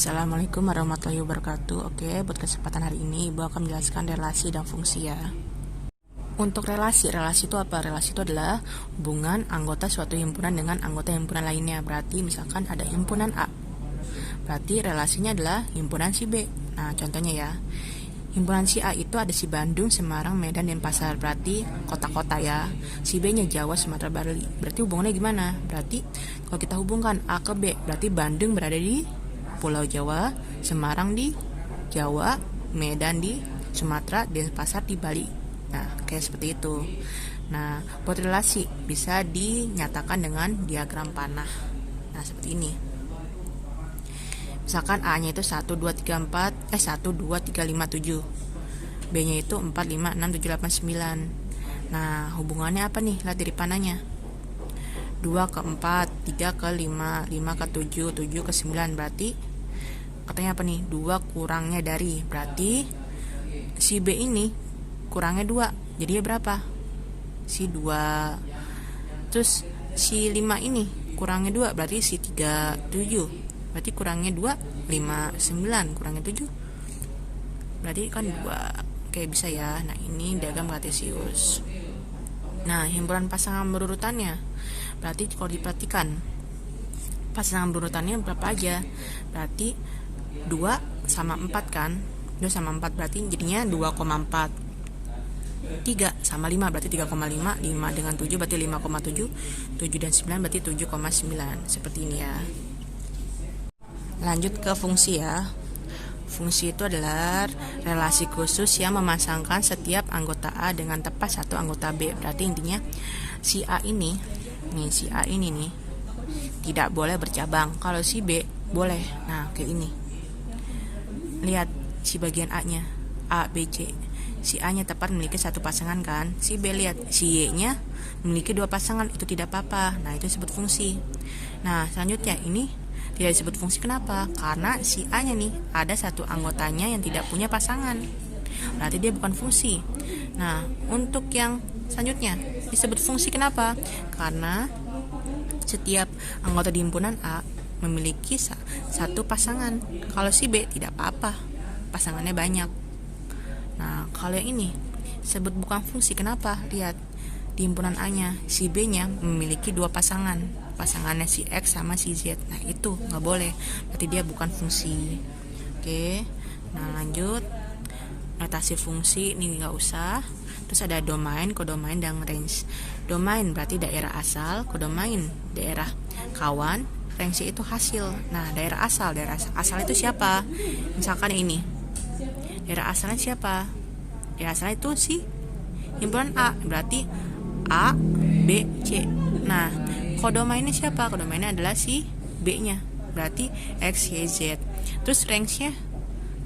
Assalamualaikum warahmatullahi wabarakatuh. Oke, buat kesempatan hari ini Ibu akan menjelaskan relasi dan fungsi ya. Untuk relasi itu apa? Relasi itu adalah hubungan anggota suatu himpunan dengan anggota himpunan lainnya. Berarti misalkan ada himpunan A, berarti relasinya adalah himpunan si B. Nah, contohnya ya, himpunan si A itu ada si Bandung, Semarang, Medan, Denpasar. Berarti kota-kota ya. Si B-nya Jawa, Sumatera, Bali. Berarti hubungannya gimana? Berarti kalau kita hubungkan A ke B, berarti Bandung berada di Pulau Jawa, Semarang di Jawa, Medan di Sumatera, Denpasar di Bali. Nah, kayak seperti itu. Nah, buat relasi bisa dinyatakan dengan diagram panah. Nah, seperti ini. Misalkan A-nya itu 1 2 3 4 1 2 3 5 7. B-nya itu 4 5 6 7 8 9. Nah, hubungannya apa nih? Lihat dari panahnya. 2 ke 4, 3 ke 5, 5 ke 7, 7 ke 9. Berarti katanya apa nih? 2 kurangnya dari. Berarti si B ini kurangnya 2. Jadinya berapa? Si 2. Terus si 5 ini kurangnya 2. Berarti si 3 7. Berarti kurangnya 2 5 9 kurangnya 7. Berarti kan 2. Oke, bisa ya. Nah, ini diagram kartesius. Nah, himpunan pasangan berurutannya. Berarti kalau diperhatikan pasangan berurutannya berapa aja? Berarti 2 sama 4 kan? 2 sama 4 berarti jadinya 2,4. 3 sama 5 berarti 3,5. 5 dengan 7 berarti 5,7. 7 dan 9 berarti 7,9. Seperti ini ya. Lanjut ke fungsi ya. Fungsi itu adalah relasi khusus yang memasangkan setiap anggota A dengan tepat satu anggota B. Berarti intinya si A ini nih tidak boleh bercabang. Kalau si B boleh. Nah, kayak ini. Lihat si bagian A-nya, A, B, C. Si A-nya tepat memiliki satu pasangan kan. Si B lihat si Y-nya memiliki dua pasangan, itu tidak apa-apa. Nah, itu disebut fungsi. Nah, selanjutnya ini tidak disebut fungsi. Kenapa? Karena si A-nya nih ada satu anggotanya yang tidak punya pasangan. Berarti dia bukan fungsi. Nah, untuk yang selanjutnya disebut fungsi. Kenapa? Karena setiap anggota di himpunan A memiliki satu pasangan. Kalau si B tidak apa-apa, pasangannya banyak. Nah, kalau yang ini disebut bukan fungsi. Kenapa? Lihat di himpunan A-nya, si B-nya memiliki dua pasangan. Pasangannya si X sama si Z. Nah, itu nggak boleh. Berarti dia bukan fungsi. Oke. Nah, lanjut. Notasi fungsi ini nggak usah. Terus ada domain, kodomain, dan range. Domain berarti daerah asal, kodomain daerah kawan, range itu hasil. Nah, daerah asal itu siapa? Misalkan ini. Daerah asalnya siapa? Daerah asalnya itu si himpunan A. Berarti A, B, C. Nah, kodomainnya siapa? Kodomainnya adalah si B-nya. Berarti X, Y, Z. Terus range-nya,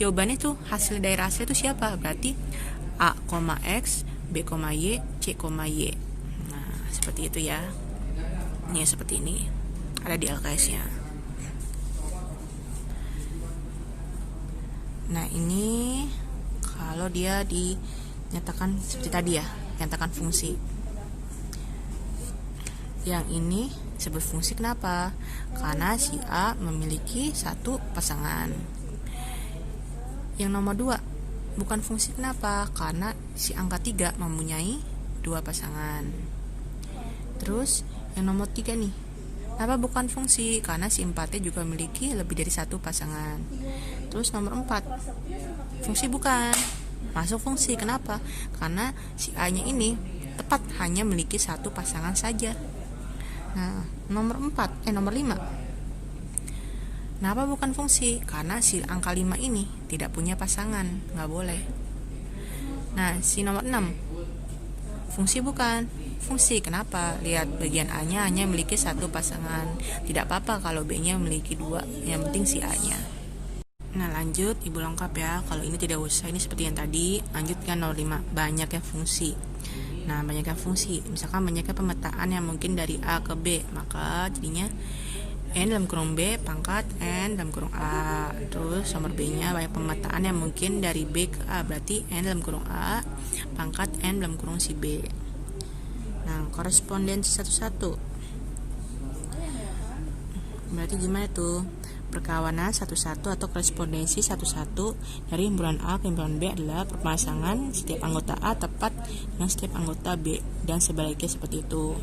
jawabannya tuh hasil daerah asal itu siapa? Berarti A, X, B, Y, C, Y. Nah, seperti itu ya. Ini seperti ini. Ada di LKS-nya. Nah, ini kalau dia dinyatakan seperti tadi ya, nyatakan fungsi. Yang ini disebut fungsi. Kenapa? Karena si A memiliki satu pasangan. Yang nomor 2 bukan fungsi. Kenapa? Karena si angka 3 mempunyai dua pasangan. Terus yang nomor 3 nih, kenapa bukan fungsi? Karena si 4-nya juga memiliki lebih dari satu pasangan. Terus nomor 4 fungsi bukan, masuk fungsi. Kenapa? Karena si A-nya ini tepat hanya memiliki satu pasangan saja. Nah, nomor 5 kenapa bukan fungsi? Karena si angka 5 ini tidak punya pasangan, nggak boleh. Nah, si nomor 6 fungsi bukan? Fungsi. Kenapa? Lihat bagian A-nya hanya memiliki satu pasangan. Tidak apa-apa kalau B-nya memiliki dua, yang penting si A-nya. Nah, lanjut, Ibu lengkap ya. Kalau ini tidak usah, ini seperti yang tadi. Lanjutkan nomor 5, banyaknya fungsi. Nah, banyaknya fungsi, misalkan banyaknya pemetaan yang mungkin dari A ke B, maka jadinya N dalam kurung B pangkat N dalam kurung A. Terus nomor B-nya banyak pemetaan yang mungkin dari B ke A, berarti N dalam kurung A pangkat N dalam kurung si B. Nah, korespondensi satu-satu berarti gimana tuh? Perkawanan satu-satu atau korespondensi satu-satu dari himpunan A ke himpunan B adalah perpasangan setiap anggota A tepat dengan setiap anggota B dan sebaliknya seperti itu.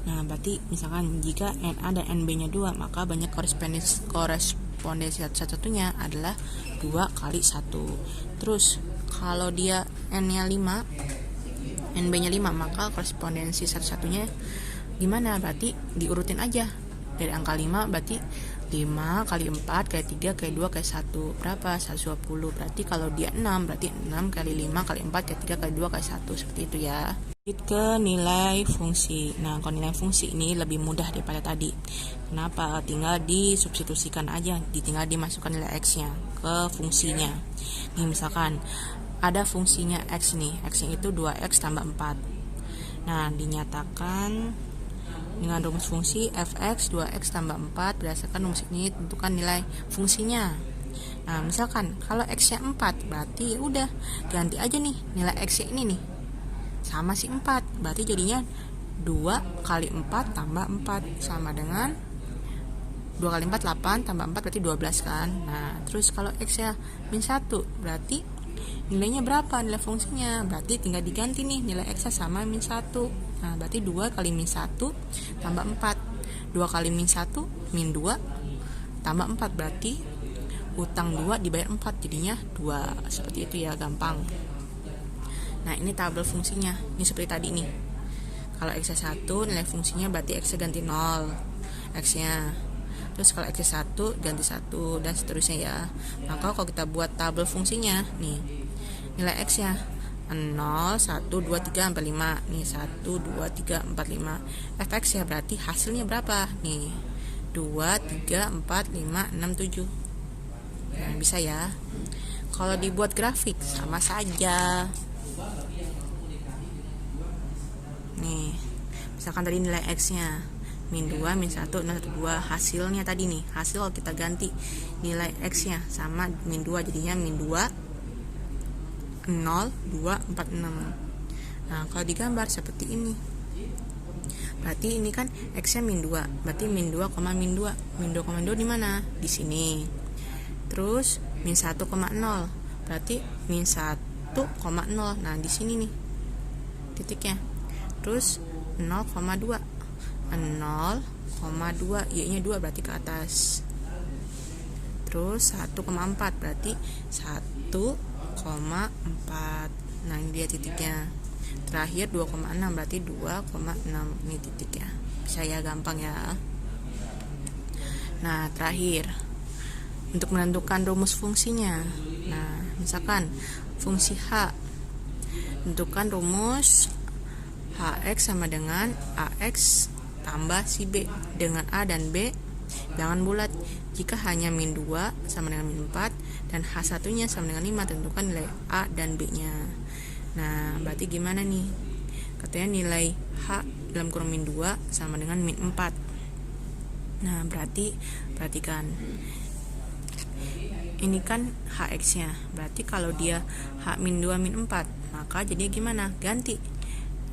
Nah, berarti misalkan jika NA dan NB-nya 2, maka banyak korespondensi satu-satunya adalah 2 kali 1. Terus kalau dia N-nya 5, NB-nya 5, maka korespondensi satu-satunya gimana? Berarti diurutin aja. Dari angka 5 berarti 5 kali 4 kali 3 kali 2 kali 1 berapa? 120. Berarti kalau dia 6 berarti 6 kali 5 kali 4 kali 3 kali 2 kali 1 seperti itu ya. Ke nilai fungsi. Nah, kalau nilai fungsi ini lebih mudah daripada tadi. Kenapa? Tinggal disubstitusikan aja, tinggal dimasukkan nilai X-nya ke fungsinya. Nih misalkan ada fungsinya X nih, X-nya itu 2X tambah 4. Nah, dinyatakan dengan rumus fungsi fx 2x tambah 4 berdasarkan rumus ini tentukan nilai fungsinya. Nah, misalkan kalau x-nya 4 berarti ya udah ganti aja nih nilai x-nya ini nih. Sama si 4, berarti jadinya 2 kali 4 tambah 4 sama dengan 2 kali 4 8 tambah 4 berarti 12 kan. Nah, terus kalau x-nya min 1 berarti nilainya berapa nilai fungsinya? Berarti tinggal diganti nih nilai x-nya sama min 1. Nah, berarti 2 kali min 1 tambah 4. 2 kali min 1 min 2 tambah 4 berarti utang 2 dibayar 4 jadinya 2. Seperti itu ya, gampang. Nah, ini tabel fungsinya. Ini seperti tadi nih. Kalau x-nya 1 nilai fungsinya berarti x-nya ganti 0 x-nya. Terus kalau x-nya 1 ganti 1 dan seterusnya ya. Maka kalau kita buat tabel fungsinya nih, nilai x-nya 0, 1, 2, 3, sampai 5. Nih 1, 2, 3, 4, 5. Fx ya berarti hasilnya berapa? Nih 2, 3, 4, 5, 6, 7. Nah, bisa ya. Kalau dibuat grafik sama saja. Nih, misalkan tadi nilai x-nya min 2, min 1, 0, 1, 2. Hasilnya tadi nih, hasil kita ganti nilai x-nya sama min 2 jadinya min 2 0, 2, 4, 6. Nah, kalau digambar seperti ini berarti ini kan x-nya min 2, berarti min 2, min 2. Min 2, di mana? Di sini. Terus min 1, 0 berarti min 1, 0. Nah, di sini nih titiknya. Terus 0,2. 0,2 y-nya 2 berarti ke atas. Terus 1,4 berarti 1,4. Nah, ini dia titiknya. Terakhir 2,6 berarti 2,6. Ini titiknya. Bisa ya, gampang ya. Nah, terakhir untuk menentukan rumus fungsinya. Nah, misalkan fungsi H, tentukan rumus Hx sama dengan Ax tambah si B dengan A dan B bilangan bulat. Jika hanya min 2 sama dengan min 4 dan H1 nya sama dengan 5, tentukan nilai A dan B nya. Nah, berarti gimana nih? Katanya nilai H dalam kurung min 2 sama dengan min 4. Nah, berarti perhatikan ini kan Hx nya. Berarti kalau dia H min 2 min 4, maka jadinya gimana? Ganti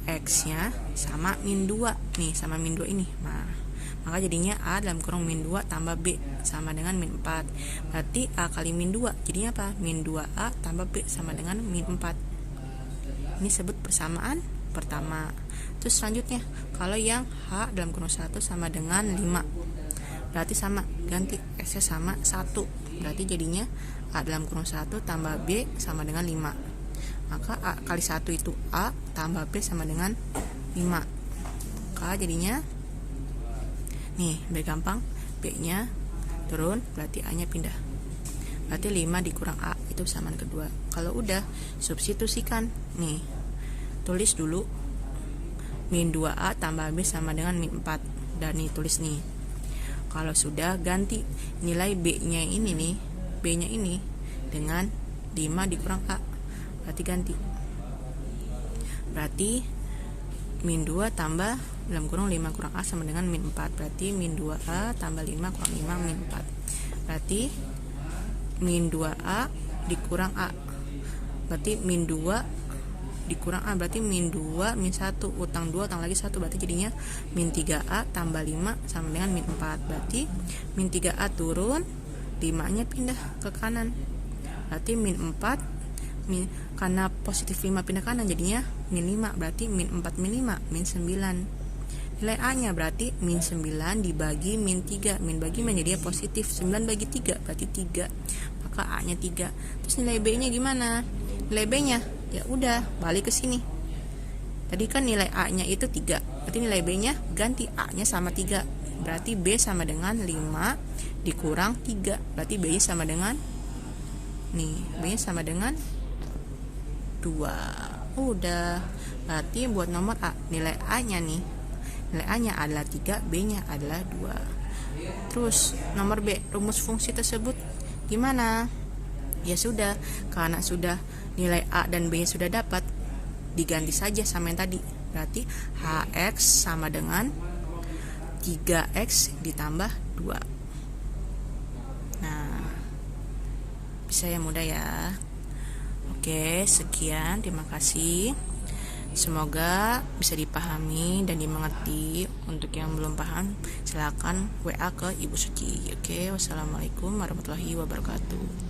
X nya sama min 2 nih, sama min 2 ini. Nah, maka jadinya A dalam kurung min 2 tambah B sama dengan min 4. Berarti A kali min 2 jadinya apa? Min 2A tambah B sama dengan min 4. Ini sebut persamaan pertama. Terus selanjutnya, kalau yang H dalam kurung 1 sama dengan 5, berarti sama, ganti X-nya sama 1. Berarti jadinya A dalam kurung 1 tambah B sama dengan 5. Maka A kali 1 itu A tambah B sama dengan 5. Maka jadinya nih, lebih gampang, B-nya turun, berarti A-nya pindah. Berarti 5 dikurang A, itu persamaan kedua. Kalau udah, substitusikan. Nih, tulis dulu min 2A tambah B sama dengan min 4. Dan nih, tulis nih. Kalau sudah, ganti nilai B-nya ini nih, B-nya ini dengan 5 dikurang A. Berarti ganti. Berarti min 2 tambah dalam kurung 5 kurang A sama dengan min 4. Berarti min 2A tambah 5 kurang 5 min 4. Berarti min 2A dikurang A. Berarti min 2 dikurang A berarti min 2 min 1, utang 2 utang lagi 1 berarti jadinya min 3A tambah 5 sama dengan min 4. Berarti min 3A turun, 5 nya pindah ke kanan, berarti min 4 karena positif 5 pindah kanan jadinya min 5, berarti min 4 min 5 min 9. Nilai A nya berarti min 9 dibagi min 3, min bagi min jadinya positif, 9 bagi 3 berarti 3, maka A nya 3. Terus nilai B nya gimana? Nilai B nya ya udah balik ke sini, tadi kan nilai A nya itu 3, berarti nilai B nya ganti A nya sama 3, berarti B sama dengan 5 dikurang 3, berarti B nya sama dengan nih, B nya sama dengan 2. Udah, berarti buat nomor A nilai A nya nih, nilai A nya adalah 3, B nya adalah 2. Terus nomor B, rumus fungsi tersebut gimana? Ya sudah, karena sudah nilai A dan B nya sudah dapat, diganti saja sama yang tadi, berarti HX sama dengan 3X ditambah 2. Nah, bisa ya, mudah ya. Oke, sekian, terima kasih. Semoga bisa dipahami dan dimengerti. Untuk yang belum paham, silakan WA ke Ibu Suci. Oke, wassalamualaikum warahmatullahi wabarakatuh.